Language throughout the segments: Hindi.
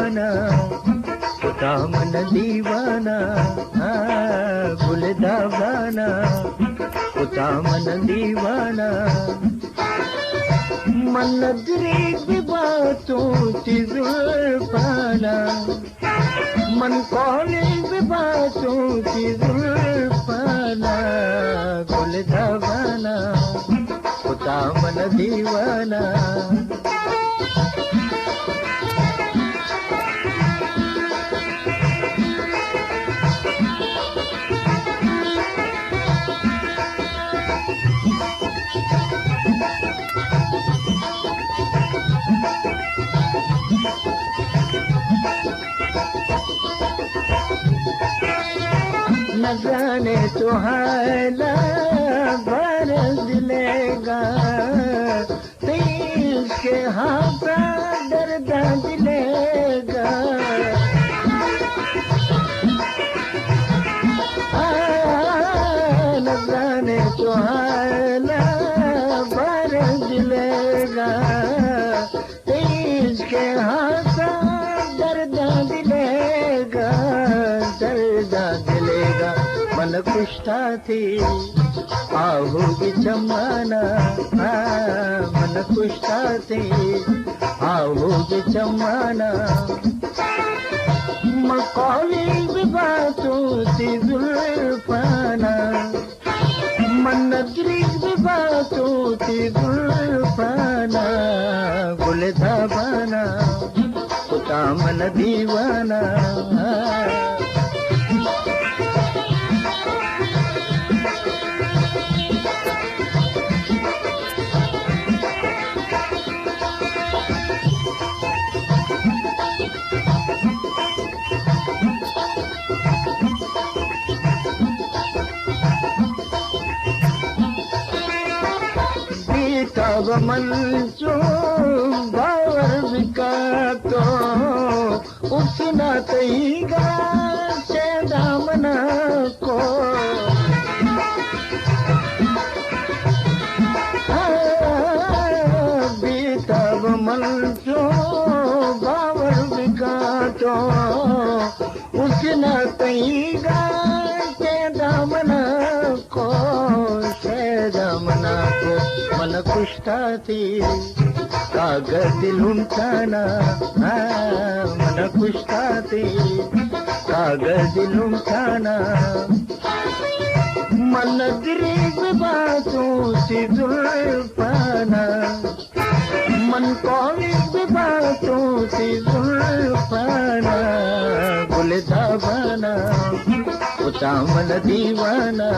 दीवाना होता मन दीवाना गुल दीवाना होता मन दीवाना मन नजरे की बातों की जुल्फाना मन कौले की बातों की जुल्फाना गुल दीवाना होता मन दीवाना न जाने तुम्हारा बरस दिलेगा तीस के हाथ दर्द दिलेगा न जाने तुम्हारा बरस दिलेगा तीस के हाथ दर्द दिलेगा दर्द दिलेगा मन खुशता थी आओगी चमाना मन खुशता थी आओगी चमाना मकौली बातों से जुल्फाना मन नजरी बातों से जुल्फाना गुल दीवाना होता मन दीवाना तब मन जो बावर बिका तो उसना तईगा से दामना को तब मन जो बावर बिका तो उसना तईगा से दामना को से दामना को मन खुशता थी कागज दिल उमठाना मन खुशता थी कागज दिल उमठाना मन नजरीब बातों से जुल्फाना मन कौलिब बातों से जुल्फाना गुल दीवाना होता मन दीवाना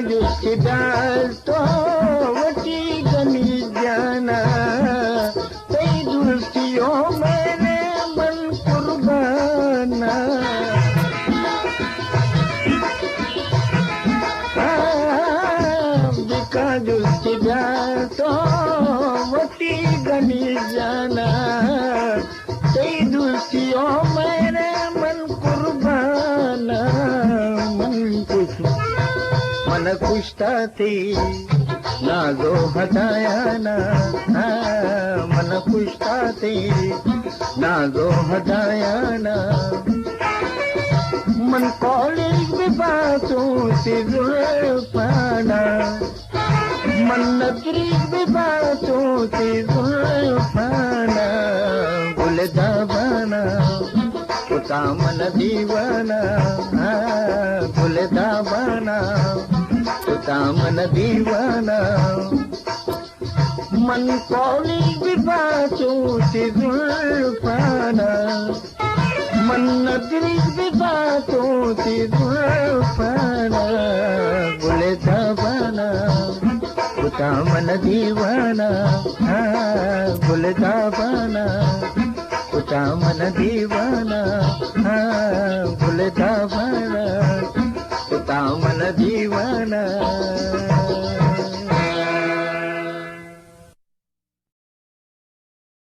जिसकी डाल तो वटी गनी जाना कई दुरुस्तियों मैंने मन कुर्बाना बिका जिसकी डाल तो वटी गनी जाना कई दुरुस्तियों मैंने मन कुर्बाना मन खुशता थी नाजो हटाया ना मन खुशता थी नाजो हटाया ना मन कॉलेज में बातों से जुल्फाना मन नजरी में बातों से जुल्फाना गुल दीवाना होता मन दीवाना गुल दीवाना होता मन दीवाना मन कौली की बातों से जुल्फाना मन नजरी की बातों से जुल्फाना गुल दीवाना होता मन दीवाना गुल दीवाना होता मन दीवाना गुल दीवाना होता मन दीवाना।